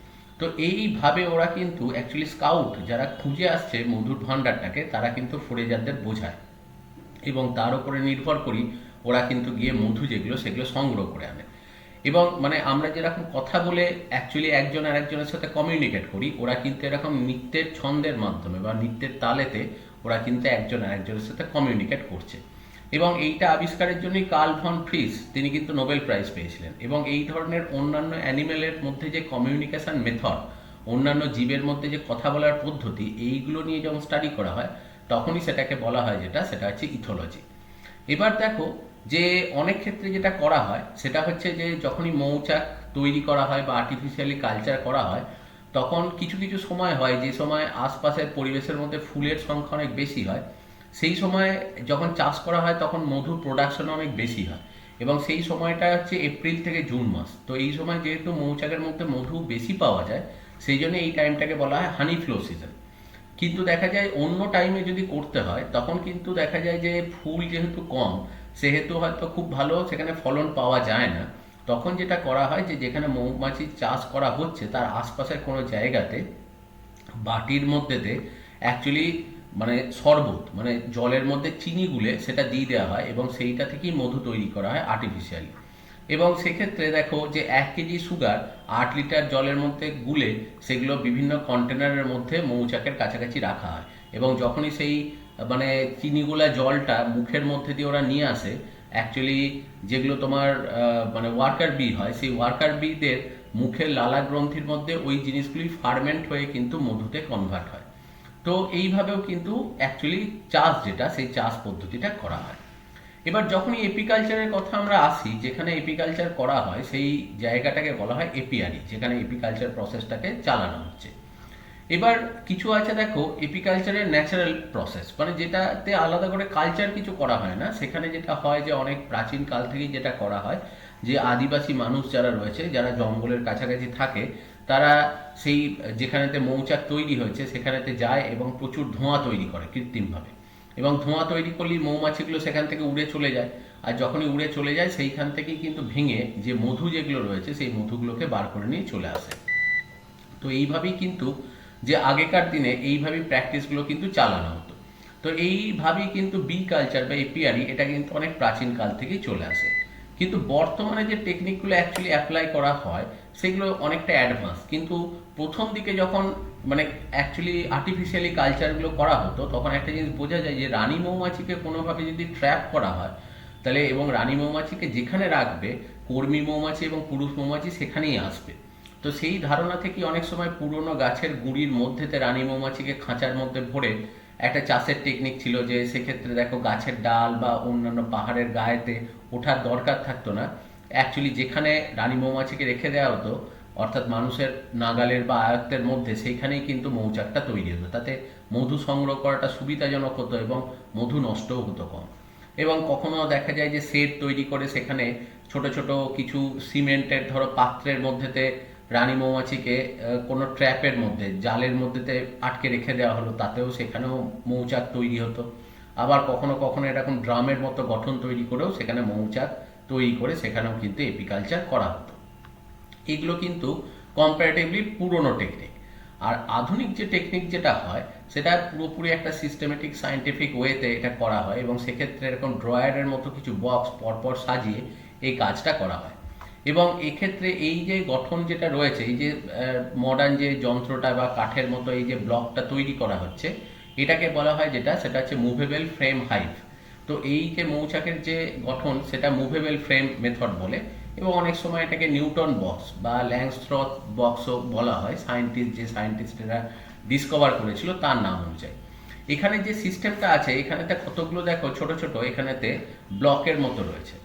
তো এইভাবে ওরা কিন্তু অ্যাকচুয়ালি স্কাউট যারা খুঁজে আসছে মধুর ভাণ্ডারটাকে তারা কিন্তু ফোরেজারদের বোঝায় এবং তার উপরে নির্ভর করি ওরা কিন্তু গিয়ে মধু যেগুলো সেগুলো সংগ্রহ করে আনে। এবং মানে আমরা যেরকম কথা বলে অ্যাকচুয়ালি একজন আর একজনের সাথে কমিউনিকেট করি, ওরা কিন্তু এরকম নৃত্যের ছন্দের মাধ্যমে বা নৃত্যের তালেতে ওরা কিন্তু একজন আর একজনের সাথে কমিউনিকেট করছে। এবং এইটা আবিষ্কারের জন্যই কার্ল ভন ফ্রিস তিনি কিন্তু নোবেল প্রাইজ পেয়েছিলেন। এবং এই ধরনের অন্যান্য অ্যানিমেলের মধ্যে যে কমিউনিকেশন মেথড, অন্যান্য জীবের মধ্যে যে কথা বলার পদ্ধতি, এইগুলো নিয়ে যখন স্টাডি করা হয় তখনই সেটাকে বলা হয় যেটা সেটা হচ্ছে ইথোলজি। এবার দেখো যে অনেক ক্ষেত্রে যেটা করা হয় সেটা হচ্ছে যে যখনই মৌচাক তৈরি করা হয় বা আর্টিফিশিয়ালি কালচার করা হয় তখন কিছু কিছু সময় হয় যে সময় আশপাশের পরিবেশের মধ্যে ফুলের সংখ্যা অনেক বেশি হয়, সেই সময় যখন চাষ করা হয় তখন মধুর প্রোডাকশন অনেক বেশি হয় এবং সেই সময়টা হচ্ছে এপ্রিল থেকে জুন মাস। তো এই সময় যেহেতু মৌচাকের মধ্যে মধু বেশি পাওয়া যায় সেই জন্য এই টাইমটাকে বলা হয় হানি ফ্লো সিজন। কিন্তু দেখা যায় অন্য টাইমে যদি করতে হয় তখন কিন্তু দেখা যায় যে ফুল যেহেতু কম সেহেতু হয়তো খুব ভালো সেখানে ফলন পাওয়া যায় না। তখন যেটা করা হয় যে যেখানে মৌমাছির চাষ করা হচ্ছে তার আশপাশের কোনো জায়গাতে বাটির মধ্যেতে অ্যাকচুয়ালি মানে শরবত, মানে জলের মধ্যে চিনি গুলে সেটা দিয়ে দেওয়া হয় এবং সেইটা থেকেই মধু তৈরি করা হয় আর্টিফিশিয়ালি। এবং সেক্ষেত্রে দেখো যে 1 কেজি সুগার 8 লিটার জলের মধ্যে গুলে সেগুলো বিভিন্ন কন্টেনারের মধ্যে মৌচাকের কাছাকাছি রাখা হয়। এবং যখনই সেই মানে চিনিগুলা জলটা মুখের মধ্যে দিয়ে ওরা নিয়ে আসে, অ্যাকচুয়ালি যেগুলো তোমার মানে ওয়ার্কার বি হয়, সেই ওয়ার্কার বিদের মুখের লালা গ্রন্থির মধ্যে ওই জিনিসগুলি ফার্মেন্ট হয়ে কিন্তু মধুতে কনভার্ট হয়। তো এইভাবেও কিন্তু অ্যাকচুয়ালি চাষ যেটা, সেই চাষ পদ্ধতিটা করা হয়। এবার যখনই এপিকালচারের কথা আমরা আসি, যেখানে এপিকালচার করা হয় সেই জায়গাটাকে বলা হয় এপিয়ারি, যেখানে এপিকালচার প্রসেসটাকে চালানো হচ্ছে। এবার কিছু আছে দেখো এপিকালচারের ন্যাচারাল প্রসেস, মানে যেটাতে আলাদা করে কালচার কিছু করা হয় না। সেখানে যেটা হয় যে অনেক প্রাচীন কাল থেকেই যেটা করা হয়, যে আদিবাসী মানুষ যারা রয়েছে, যারা জঙ্গলের কাছাকাছি থাকে, তারা সেই যেখানেতে মৌচাক তৈরি হয়েছে সেখানেতে যায় এবং প্রচুর ধোঁয়া তৈরি করে কৃত্রিমভাবে। এবং ধোঁয়া তৈরি করলেই মৌমাছিগুলো সেখান থেকে উড়ে চলে যায়। আর যখনই উড়ে চলে যায় সেইখান থেকেই কিন্তু ভেঙে যে মধু যেগুলো রয়েছে সেই মধুগুলোকে বার করে নিয়ে চলে আসে। তো এইভাবেই কিন্তু যে আগেকার দিনে এইভাবেই প্র্যাকটিসগুলো কিন্তু চালানো হতো। তো এইভাবেই কিন্তু বি কালচার বা এপিয়ারি এটা কিন্তু অনেক প্রাচীন কাল থেকেই চলে আসে। কিন্তু বর্তমানে যে টেকনিকগুলো অ্যাকচুয়ালি অ্যাপ্লাই করা হয় সেগুলো অনেকটা অ্যাডভান্স। কিন্তু প্রথম দিকে যখন মানে অ্যাকচুয়ালি আর্টিফিশিয়ালি কালচারগুলো করা হতো, তখন একটা জিনিস বোঝা যায় যে রানী মৌমাছিকে কোনোভাবে যদি ট্র্যাপ করা হয় তাহলে, এবং রানী মৌমাছিকে যেখানে রাখবে কর্মী মৌমাছি এবং পুরুষ মৌমাছি সেখানেই আসবে। তো সেই ধারণা থেকে অনেক সময় পুরনো গাছের গুঁড়ির মধ্যেতে রানী মৌমাছিকে খাঁচার মধ্যে ভরে একটা চাষের টেকনিক ছিল, যে সেক্ষেত্রে দেখো গাছের ডাল বা অন্যান্য পাহাড়ের গায়েতে ওঠার দরকার থাকতো না। অ্যাকচুয়ালি যেখানে রানী মৌমাছিকে রেখে দেওয়া হতো, অর্থাৎ মানুষের নাগালের বা আয়ত্তের মধ্যে, সেইখানেই কিন্তু মৌচাকটা তৈরি হতো। তাতে মধু সংগ্রহ করাটা সুবিধাজনক হতো এবং মধু নষ্টও হতো কম। এবং কখনো দেখা যায় যে শেড তৈরি করে সেখানে ছোট ছোট কিছু সিমেন্টের ধরো পাত্রের মধ্যেতে রানী মৌমাছিকে কোনো ট্র্যাপের মধ্যে, জালের মধ্যেতে আটকে রেখে দেওয়া হলো, তাতেও সেখানেও মৌচাক তৈরি হতো। আবার কখনো কখনো এরকম ড্রামের মতো গঠন তৈরি করেও সেখানে মৌচাক তৈরি করে সেখানেও কিন্তু এপিকালচার করা হতো। এগুলো কিন্তু কম্পারেটিভলি পুরনো টেকনিক। আর আধুনিক যে টেকনিক যেটা হয় সেটা পুরোপুরি একটা সিস্টেমেটিক সায়েন্টিফিক ওয়েতে এটা করা হয়, এবং সেক্ষেত্রে এরকম ড্রয়ারের মতো কিছু বক্স পরপর সাজিয়ে এই কাজটা করা হয়। এবং এক্ষেত্রে এই যে গঠন যেটা রয়েছে, এই যে মডার্ন যে যন্ত্রটা বা কাঠের মতো এই যে ব্লকটা তৈরি করা হচ্ছে, এটাকে বলা হয় যেটা, সেটা হচ্ছে মুভেবল ফ্রেম হাইভ। তো এই যে মৌচাকের যে গঠন সেটা মুভেবল ফ্রেম মেথড বলে, এবং অনেক সময় এটাকে নিউটন বক্স বা ল্যাংস্ট্রথ বক্সও বলা হয়, যে সায়েন্টিস্টরা ডিসকভার করেছিল তার নাম অনুযায়ী। এখানে যে সিস্টেমটা আছে, এখানেতে কতগুলো দেখো ছোট ছোট এখানেতে ব্লকের মতো রয়েছে।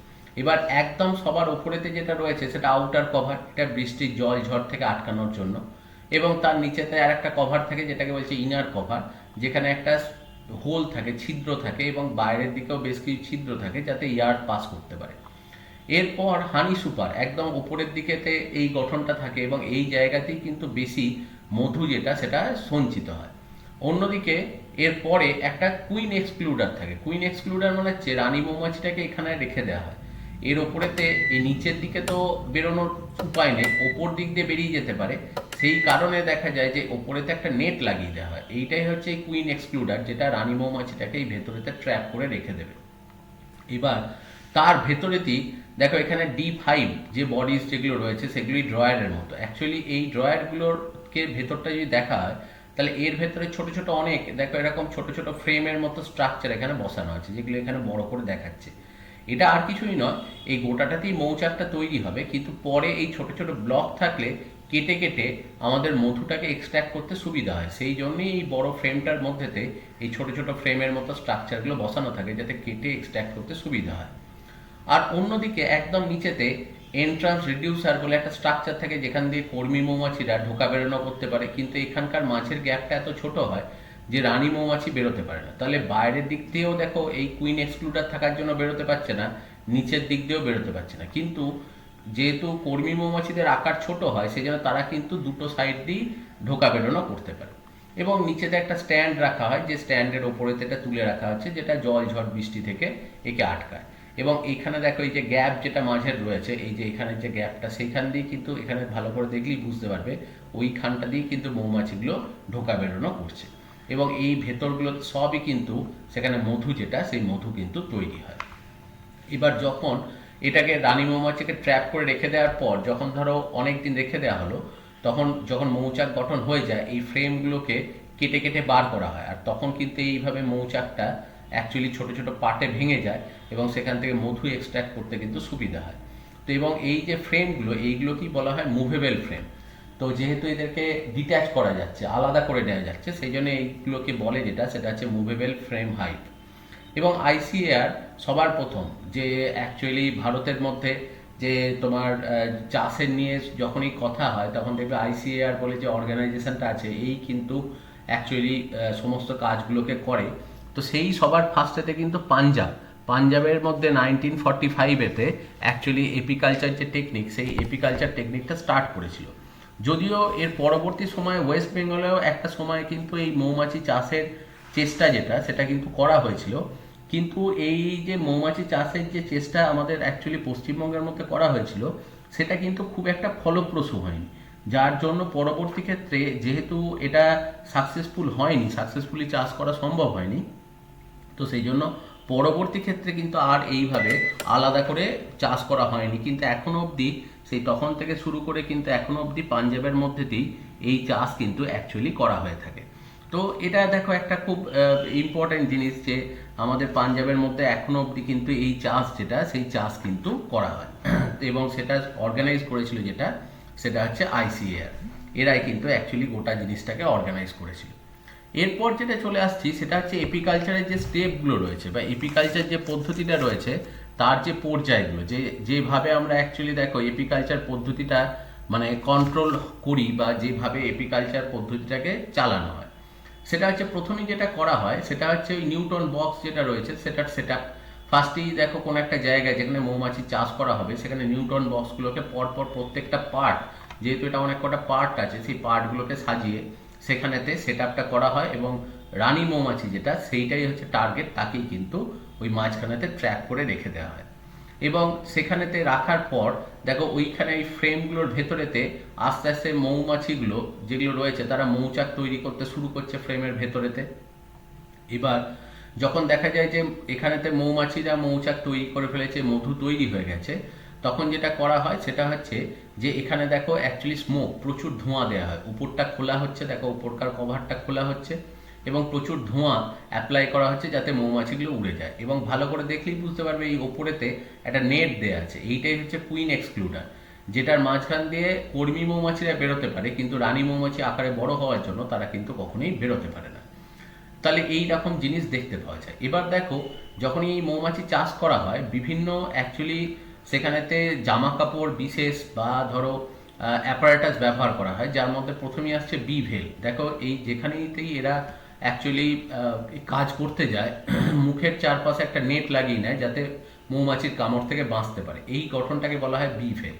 এবার একদম সবার উপরেতে যেটা রয়েছে সেটা আউটার কভার, এটা বৃষ্টির জল ঝড় থেকে আটকানোর জন্য। এবং তার নিচেতে আর একটা কভার থাকে যেটাকে বলছে ইনার কভার, যেখানে একটা হোল থাকে, ছিদ্র থাকে, এবং বাইরের দিকেও বেশ কিছু ছিদ্র থাকে যাতে এয়ার পাস করতে পারে। এরপর হানি সুপার একদম উপরের দিকেতে এই গঠনটা থাকে, এবং এই জায়গাতেই কিন্তু বেশি মধু যেটা সেটা সঞ্চিত হয়। অন্যদিকে এরপরে একটা কুইন এক্সক্লুডার থাকে। কুইন এক্সক্লুডার মানে হচ্ছে রানী মৌমাছিটাকে এখানে রেখে দেওয়া হয়। এর ওপরেতে এই নিচের দিকে তো বেরোনোর উপায় নেই, ওপর দিক দিয়ে বেরিয়ে যেতে পারে, সেই কারণে দেখা যায় যে ওপরেতে একটা নেট লাগিয়ে দেওয়া হয়। এইটাই হচ্ছে এই কুইন এক্সক্লুডার, যেটা রানী মৌমাছিটাকে এই ভেতরেতে ট্র্যাপ করে রেখে দেবে। এবার তার ভেতরেতেই দেখো এখানে D5 যে বডিজ যেগুলো রয়েছে সেগুলি ড্রয়ারের মতো। অ্যাকচুয়ালি এই ড্রয়ারগুলোকে ভেতরটা যদি দেখা হয় তাহলে এর ভেতরে ছোট ছোট অনেক দেখো এরকম ছোট ছোট ফ্রেমের মতো স্ট্রাকচার এখানে বসানো আছে, যেগুলো এখানে বড় করে দেখাচ্ছে। এটা আর কিছুই নয়, এই গোটাটাতেই মৌচাকটা তৈরি হবে, কিন্তু পরে এই ছোট ছোট ব্লক থাকলে কেটে কেটে আমাদের মধুটাকে এক্সট্র্যাক্ট করতে সুবিধা হয়। সেই জন্যই এই বড় ফ্রেমটার মধ্যেতে এই ছোট ছোট ফ্রেমের মতো স্ট্রাকচারগুলো বসানো থাকে, যাতে কেটে এক্সট্র্যাক্ট করতে সুবিধা হয়। আর অন্যদিকে একদম নিচেতে এন্ট্রান্স রিডিউসার বলে একটা স্ট্রাকচার থাকে, যেখান দিয়ে কর্মী মৌমাছিরা ঢোকা বেরোনো করতে পারে। কিন্তু এখানকার মাঝের গ্যাপটা এত ছোট হয় যে রানী মৌমাছি বেরোতে পারে না। তাহলে বাইরের দিক দিয়েও দেখো এই কুইন এক্সক্লুডার থাকার জন্য বেরোতে পারছে না, নিচের দিক দিয়েও বেরোতে পারছে না। কিন্তু যেহেতু কর্মী মৌমাছিদের আকার ছোট হয় সেই জন্য তারা কিন্তু দুটো সাইড দিয়ে ঢোকা বেরোনো করতে পারে। এবং নিচেতে একটা স্ট্যান্ড রাখা হয়, যে স্ট্যান্ডের ওপরেতে এটা তুলে রাখা হচ্ছে, যেটা জল ঝড় বৃষ্টি থেকে একে আটকায়। এবং এখানে দেখো এই যে গ্যাপ যেটা মাঝের রয়েছে, এই যে এখানে যে গ্যাপটা, সেইখান দিয়ে কিন্তু এখানে ভালো করে দেখলেই বুঝতে পারবে ওইখানটা দিয়ে কিন্তু মৌমাছিগুলো ঢোকা বেরোনো করছে। এবং এই ভেতরগুলো সবই কিন্তু সেখানে মধু যেটা সেই মধু কিন্তু তৈরি হয়। এবার যখন এটাকে রানী মৌমাছিকে ট্র্যাপ করে রেখে দেওয়ার পর যখন ধরো অনেক দিন রেখে দেওয়া হলো, তখন যখন মৌচাক গঠন হয়ে যায় এই ফ্রেমগুলোকে কেটে কেটে বার করা হয়, আর তখন কিন্তু এইভাবে মৌচাকটা অ্যাকচুয়ালি ছোট ছোট পার্টে ভেঙে যায় এবং সেখান থেকে মধু এক্সট্র্যাক্ট করতে কিন্তু সুবিধা হয়। তো এবং এই যে ফ্রেমগুলো এইগুলোকেই বলা হয় মুভেবল ফ্রেম। তো যেহেতু এদেরকে ডিট্যাচ করা যাচ্ছে, আলাদা করে নেওয়া যাচ্ছে, সেই জন্য এইগুলোকে বলে যেটা সেটা হচ্ছে মুভেবল ফ্রেম হাইভ। এবং আইসিএআর সবার প্রথম যে অ্যাকচুয়ালি ভারতের মধ্যে যে তোমার চাষের নিয়ে যখনই কথা হয় তখন দেখবে আইসিএআর বলে যে অর্গানাইজেশনটা আছে এই কিন্তু অ্যাকচুয়ালি সমস্ত কাজগুলোকে করে। তো সেই সবার ফার্স্টেতে কিন্তু পাঞ্জাবের মধ্যে 1945-এতে অ্যাকচুয়ালি এপিকালচার যে টেকনিক সেই এপিকালচার টেকনিকটা স্টার্ট করেছিল। যদিও এর পরবর্তী সময়ে ওয়েস্ট বেঙ্গলেও একটা সময় কিন্তু এই মৌমাছি চাষের চেষ্টা যেটা সেটা কিন্তু করা হয়েছিল, কিন্তু এই যে মৌমাছি চাষের যে চেষ্টা আমাদের অ্যাকচুয়ালি পশ্চিমবঙ্গের মধ্যে করা হয়েছিল সেটা কিন্তু খুব একটা ফলপ্রসূ হয়নি, যার জন্য পরবর্তী ক্ষেত্রে যেহেতু এটা সাকসেসফুলি চাষ করা সম্ভব হয়নি, তো সেই জন্য পরবর্তী ক্ষেত্রে কিন্তু আর এইভাবে আলাদা করে চাষ করা হয়নি। কিন্তু এখনো অবধি সেই তখন থেকে শুরু করে কিন্তু এখনো অবধি পাঞ্জাবের মধ্যেতেই এই চাষ কিন্তু অ্যাকচুয়ালি করা হয়ে থাকে। তো এটা দেখো একটা খুব ইম্পর্টেন্ট জিনিস যে আমাদের পাঞ্জাবের মধ্যে এখনো অবধি কিন্তু এই চাষ যেটা সেই চাষ কিন্তু করা হয় এবং সেটা অর্গানাইজ করেছিল যেটা সেটা হচ্ছে আইসিএআর। এরাই কিন্তু অ্যাকচুয়ালি গোটা জিনিসটাকে অর্গানাইজ করেছিল। এরপর যেটা চলে আসছি সেটা হচ্ছে এপিকালচারের যে স্টেপগুলো রয়েছে বা এপিকালচার যে পদ্ধতিটা রয়েছে তার যে পর্যায়গুলো, যেভাবে আমরা অ্যাকচুয়ালি দেখো এপিকালচার পদ্ধতিটা মানে কন্ট্রোল করি বা যেভাবে এপিকালচার পদ্ধতিটাকে চালানো হয়, সেটা হচ্ছে প্রথমেই যেটা করা হয় সেটা হচ্ছে ওই নিউটন বক্স যেটা রয়েছে সেটার সেট আপ। ফার্স্টেই দেখো কোনো একটা জায়গায় যেখানে মৌমাছি চাষ করা হবে সেখানে নিউটন বক্সগুলোকে পরপর প্রত্যেকটা পার্ট, যেহেতু এটা অনেক কটা পার্ট আছে সেই পার্টগুলোকে সাজিয়ে সেখানেতে সেট আপটা করা হয় এবং রানী মৌমাছি যেটা সেইটাই হচ্ছে টার্গেট, তাকেই কিন্তু ওই মাঝখানেতে ট্র্যাক করে রেখে দেওয়া হয়। এবং সেখানেতে রাখার পর দেখো ওইখানে এই ফ্রেমগুলোর ভেতরেতে আস্তে আস্তে মৌমাছিগুলো যেগুলো রয়েছে তারা মৌচাক তৈরি করতে শুরু করছে ফ্রেমের ভেতরেতে। এবার যখন দেখা যায় যে এখানেতে মৌমাছিরা মৌচাক তৈরি করে ফেলেছে, মধু তৈরি হয়ে গেছে, তখন যেটা করা হয় সেটা হচ্ছে যে এখানে দেখো অ্যাকচুয়ালি স্মোক, প্রচুর ধোঁয়া দেওয়া হয়, উপরটা খোলা হচ্ছে, দেখো উপরকার কভারটা খোলা হচ্ছে এবং প্রচুর ধোঁয়া অ্যাপ্লাই করা হচ্ছে যাতে মৌমাছিগুলো উড়ে যায়। এবং ভালো করে দেখলেই বুঝতে পারবে এই ওপরেতে একটা নেট দেওয়া আছে, এইটাই হচ্ছে কুইন এক্সক্লুডার, যেটার মাঝখান দিয়ে কর্মী মৌমাছিরা বেরোতে পারে কিন্তু রানী মৌমাছি আকারে বড় হওয়ার জন্য তারা কিন্তু কখনোই বেরোতে পারে না। তাহলে এই রকম জিনিস দেখতে পাওয়া যায়। এবার দেখো যখন এই মৌমাছি চাষ করা হয় বিভিন্ন অ্যাকচুয়ালি সেখানেতে জামা কাপড় বিশেষ বা ধরো অ্যাপারেটাস ব্যবহার করা হয়, যার মধ্যে প্রথমেই আসছে বি ভেল। দেখো এই যেখানেই এরা অ্যাকচুয়ালি কাজ করতে যায় মুখের চারপাশে একটা নেট লাগিয়ে নেয় যাতে মৌমাছির কামড় থেকে বাঁচতে পারে, এই গঠনটাকে বলা হয় বি ভেল।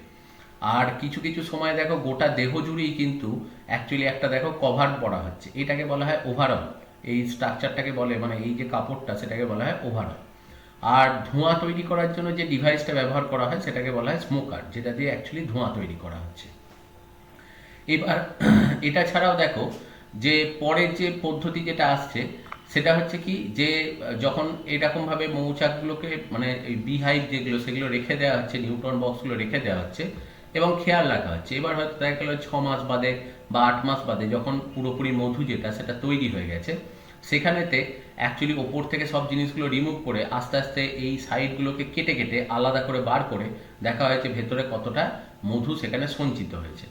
আর কিছু কিছু সময় দেখো গোটা দেহ জুড়েই কিন্তু অ্যাকচুয়ালি একটা দেখো কভার পরা হচ্ছে, এটাকে বলা হয় ওভারঅল। এই স্ট্রাকচারটাকে বলে মানে এই যে কাপড়টা সেটাকে বলা হয় ওভারঅল। আর ধোঁয়া তৈরি করার জন্য যে ডিভাইসটা ব্যবহার করা হয় সেটাকে বলা হয় স্মোকার, যেটা দিয়ে অ্যাকচুয়ালি ধোঁয়া তৈরি করা হচ্ছে। এবার এটা ছাড়াও দেখো যে পরের যে পদ্ধতি যেটা আসছে সেটা হচ্ছে কি যে যখন এরকমভাবে মৌচাকগুলোকে মানে এই বিহাইভ যেগুলো সেগুলো রেখে দেওয়া হচ্ছে, নিউট্রন বক্সগুলো রেখে দেওয়া হচ্ছে এবং খেয়াল রাখা হচ্ছে। এবার হয়তো দেখা গেল 6 মাস বাদে বা 8 মাস বাদে যখন পুরোপুরি মধু যেটা সেটা তৈরি হয়ে গেছে, সেখানেতে অ্যাকচুয়ালি ওপর থেকে সব জিনিসগুলো রিমুভ করে আস্তে আস্তে এই সাইডগুলোকে কেটে কেটে আলাদা করে বার করে দেখা হয়েছে ভেতরে কতটা মধু সেখানে সঞ্চিত হয়েছে।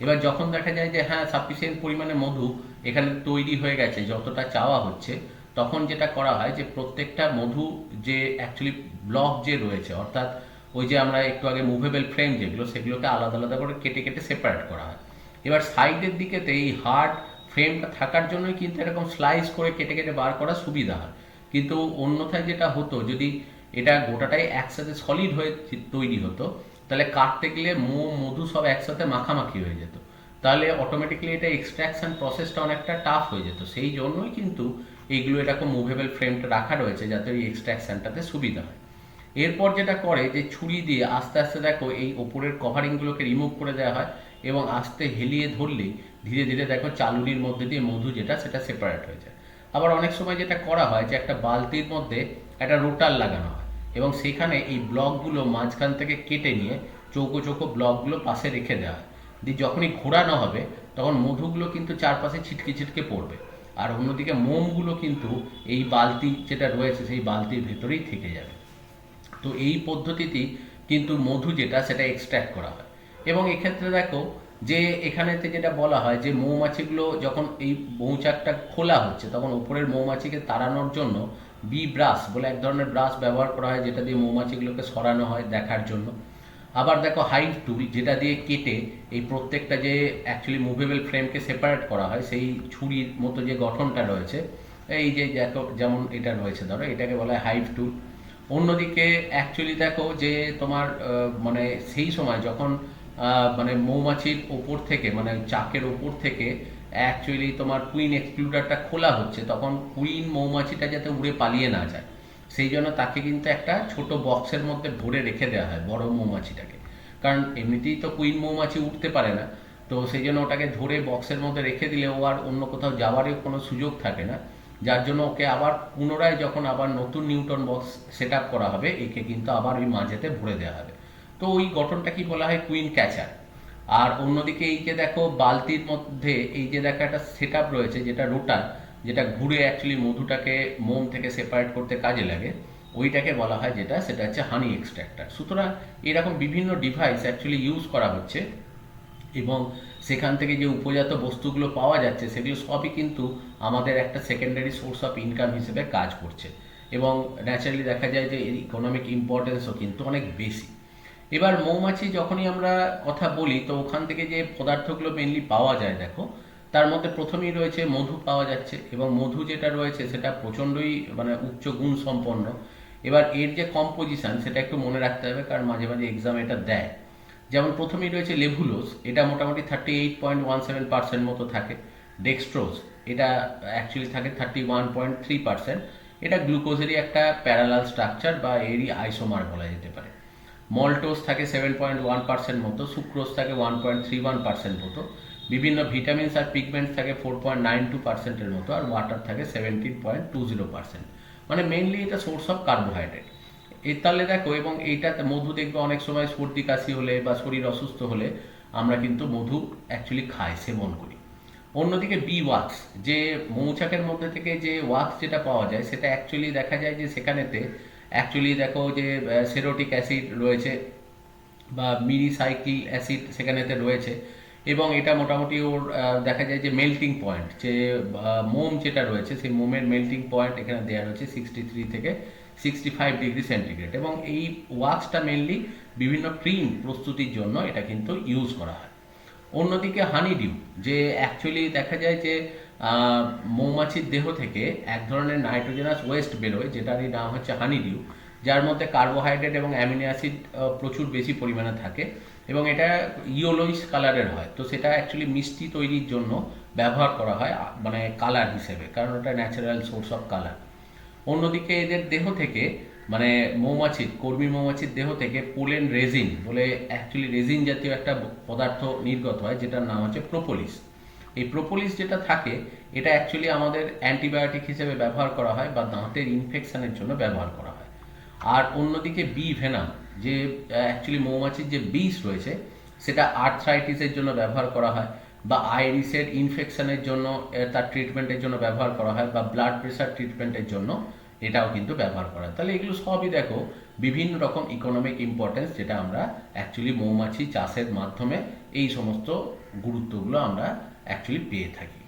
এবার যখন দেখা যায় যে হ্যাঁ সাফিসিয়েন্ট পরিমাণে মধু এখানে তৈরি হয়ে গেছে যতটা চাওয়া হচ্ছে, তখন যেটা করা হয় যে প্রত্যেকটা মধু যে অ্যাকচুয়ালি ব্লক যে রয়েছে, অর্থাৎ ওই যে আমরা একটু আগে মুভেবল ফ্রেম যেগুলো সেগুলোকে আলাদা আলাদা করে কেটে কেটে সেপারেট করা হয়। এবার সাইডের দিকেতে এই হার্ড ফ্রেমটা থাকার জন্যই কিন্তু এরকম স্লাইস করে কেটে কেটে বার করা সুবিধা হয়। কিন্তু অন্যথায় যেটা হতো যদি এটা গোটাটাই একসাথে সলিড হয়ে তৈরি হতো তাহলে কাটতে গেলে মধু সব একসাথে মাখামাখি হয়ে যেত, তাহলে অটোমেটিক্যালি এটা এক্সট্রাকশন প্রসেসটা অনেকটা টাফ হয়ে যেত। সেই জন্যই কিন্তু এইগুলো এরকম মুভেবল ফ্রেমটা রাখা রয়েছে যাতে ওই এক্সট্রাকশনটাতে সুবিধা হয়। এরপর যেটা করে যে ছুরি দিয়ে আস্তে আস্তে দেখো এই ওপরের কভারিংগুলোকে রিমুভ করে দেওয়া হয় এবং আস্তে হেলিয়ে ধরলেই ধীরে ধীরে দেখো চালুনির মধ্যে দিয়ে মধু যেটা সেটা সেপারেট হয়ে যায়। আবার অনেক সময় যেটা করা হয় যে একটা বালতির মধ্যে একটা রোটার লাগানো হয় এবং সেখানে এই ব্লকগুলো মাঝখান থেকে কেটে নিয়ে চৌকো চৌকো ব্লকগুলো পাশে রেখে দেওয়া হয়, দিয়ে যখনই ঘোরানো হবে তখন মধুগুলো কিন্তু চারপাশে ছিটকে ছিটকে পড়বে, আর অন্যদিকে মোমগুলো কিন্তু এই বালতি যেটা রয়েছে সেই বালতির ভেতরেই থেকে যাবে। তো এই পদ্ধতিতেই কিন্তু মধু যেটা সেটা এক্সট্র্যাক্ট করা হয়। এবং এক্ষেত্রে দেখো যে এখানেতে যেটা বলা হয় যে মৌমাছিগুলো যখন এই মৌচাকটা খোলা হচ্ছে তখন উপরের মৌমাছিকে তাড়ানোর জন্য বি ব্রাশ বলে এক ধরনের ব্রাশ ব্যবহার করা হয়, যেটা দিয়ে মৌমাছিগুলোকে সরানো হয় দেখার জন্য। আবার দেখো হাইভ টুল, যেটা দিয়ে কেটে এই প্রত্যেকটা যে অ্যাকচুয়ালি মুভেবল ফ্রেমকে সেপারেট করা হয়, সেই ছুরির মতো যে গঠনটা রয়েছে, এই যে দেখো যেমন এটা রয়েছে, ধরো এটাকে বলা হয় হাইভ টুল। অন্যদিকে অ্যাকচুয়ালি দেখো যে তোমার মানে সেই সময় যখন মানে মৌমাছির ওপর থেকে মানে চাকের ওপর থেকে অ্যাকচুয়ালি তোমার কুইন এক্সক্লুডারটা খোলা হচ্ছে, তখন কুইন মৌমাছিটা যাতে উড়ে পালিয়ে না যায় সেই জন্য তাকে কিন্তু একটা ছোট বক্সের মধ্যে ভরে রেখে দেওয়া হয় বড় মৌমাছিটাকে, কারণ এমনিতেই তো কুইন মৌমাছি উঠতে পারে না, তো সেই জন্য ওটাকে ধরে বক্সের মধ্যে রেখে দিলে ও আর অন্য কোথাও যাওয়ারও কোনো সুযোগ থাকে না, যার জন্য ওকে আবার পুনরায় যখন আবার নতুন নিউটন বক্স সেট আপ করা হবে একে কিন্তু আবার ওই মাঝেতে ভরে দেওয়া হবে। তো ওই গঠনটা কি বলা হয় কুইন ক্যাচার। আর অন্যদিকে এই যে দেখো বালতির মধ্যে এই যে দেখো একটা সেট আপ রয়েছে যেটা রোটার, যেটা ঘুরে অ্যাকচুয়ালি মধুটাকে মোম থেকে সেপারেট করতে কাজে লাগে, ওইটাকে বলা হয় যেটা সেটা হচ্ছে হানি এক্সট্রাক্টর। সুতরাং এরকম বিভিন্ন ডিভাইস অ্যাকচুয়ালি ইউজ করা হচ্ছে এবং সেখান থেকে যে উপজাত বস্তুগুলো পাওয়া যাচ্ছে সেগুলো সবই কিন্তু আমাদের একটা সেকেন্ডারি সোর্স অফ ইনকাম হিসেবে কাজ করছে এবং ন্যাচারালি দেখা যায় যে এর ইকোনমিক ইম্পর্টেন্সও কিন্তু অনেক বেশি। এবার মৌমাছি যখনই আমরা কথা বলি তো ওখান থেকে যে পদার্থগুলো মেনলি পাওয়া যায় দেখো, তার মধ্যে প্রথমেই রয়েছে মধু পাওয়া যাচ্ছে এবং মধু যেটা রয়েছে সেটা প্রচণ্ডই মানে উচ্চ গুণ সম্পন্ন। এবার এর যে কম্পোজিশন সেটা একটু মনে রাখতে হবে, কারণ মাঝে মাঝে এক্সাম এটা দেয়। যেমন প্রথমেই রয়েছে লেভুলোজ, এটা মোটামুটি 38.17% মতো থাকে। ডেক্সট্রোজ, এটা অ্যাকচুয়ালি থাকে 31.3%। এটা গ্লুকোজেরই একটা প্যারালাল স্ট্রাকচার বা এরই আইসোমার বলা যেতে পারে। মল্টোজ থাকে 7.1% মতো, সুক্রোজ থাকে 1.31% মতো, বিভিন্ন ভিটামিনস আর পিগমেন্টস থাকে 4.92%-এর মতো, আর ওয়াটার থাকে 17.20%। মানে মেইনলি এটা সোর্স অফ কার্বোহাইড্রেট। এর তাহলে দেখো, এবং এইটাতে মধু দেখবে অনেক সময় সর্দি কাশি হলে বা শরীর অসুস্থ হলে আমরা কিন্তু মধু অ্যাকচুয়ালি খাই, সেবন করি। অন্যদিকে বি ওয়াক্স, যে মৌচাকের মধ্যে থেকে যে ওয়াক্স যেটা পাওয়া যায় সেটা অ্যাকচুয়ালি দেখা যায় যে সেখানেতে অ্যাকচুয়ালি দেখো যে সেরোটিক অ্যাসিড রয়েছে বা মিরিসাইক্লিক অ্যাসিড সেখানেতে রয়েছে এবং এটা মোটামুটি ওর দেখা যায় যে মেল্টিং পয়েন্ট, যে মোম যেটা রয়েছে সেই মোমের মেল্টিং পয়েন্ট এখানে দেওয়া রয়েছে 63 থেকে 65 ডিগ্রি সেন্টিগ্রেড, এবং এই ওয়াক্সটা মেনলি বিভিন্ন ক্রিম প্রস্তুতির জন্য এটা কিন্তু ইউজ করা হয়। অন্যদিকে হানিডিউ, যে অ্যাকচুয়ালি দেখা যায় যে মৌমাছির দেহ থেকে এক ধরনের নাইট্রোজেনাস ওয়েস্ট বেরোয় যেটারই নাম হচ্ছে হানিডিউ, যার মধ্যে কার্বোহাইড্রেট এবং অ্যামিনো অ্যাসিড প্রচুর বেশি পরিমাণে থাকে এবং এটা ইয়েলোইশ কালারের হয়। তো সেটা অ্যাকচুয়ালি মিষ্টি তৈরির জন্য ব্যবহার করা হয় মানে কালার হিসেবে, কারণ ওটা ন্যাচারাল সোর্স অফ কালার। অন্যদিকে এদের দেহ থেকে মানে মৌমাছির কর্মী মৌমাছির দেহ থেকে পোলেন রেজিন বলে অ্যাকচুয়ালি রেজিন জাতীয় একটা পদার্থ নির্গত হয় যেটার নাম হচ্ছে প্রোপোলিস। এই প্রোপোলিস যেটা থাকে এটা অ্যাকচুয়ালি আমাদের অ্যান্টিবায়োটিক হিসেবে ব্যবহার করা হয় বা দাঁতের ইনফেকশনের জন্য ব্যবহার করা হয়। আর অন্যদিকে বি ভেনাম, যে অ্যাকচুয়ালি মৌমাছির যে বিষ রয়েছে সেটা আর্থ্রাইটিসের জন্য ব্যবহার করা হয় বা আইরিসের ইনফেকশনের জন্য তার ট্রিটমেন্টের জন্য ব্যবহার করা হয় বা ব্লাড প্রেশার ট্রিটমেন্টের জন্য এটাও কিন্তু ব্যবহার করা হয়। তাহলে এগুলো সবই দেখো বিভিন্ন রকম ইকোনমিক ইম্পর্টেন্স, যেটা আমরা অ্যাকচুয়ালি মৌমাছি চাষের মাধ্যমে এই সমস্ত গুরুত্বগুলো আমরা অ্যাকচুয়ালি পেয়ে থাকি।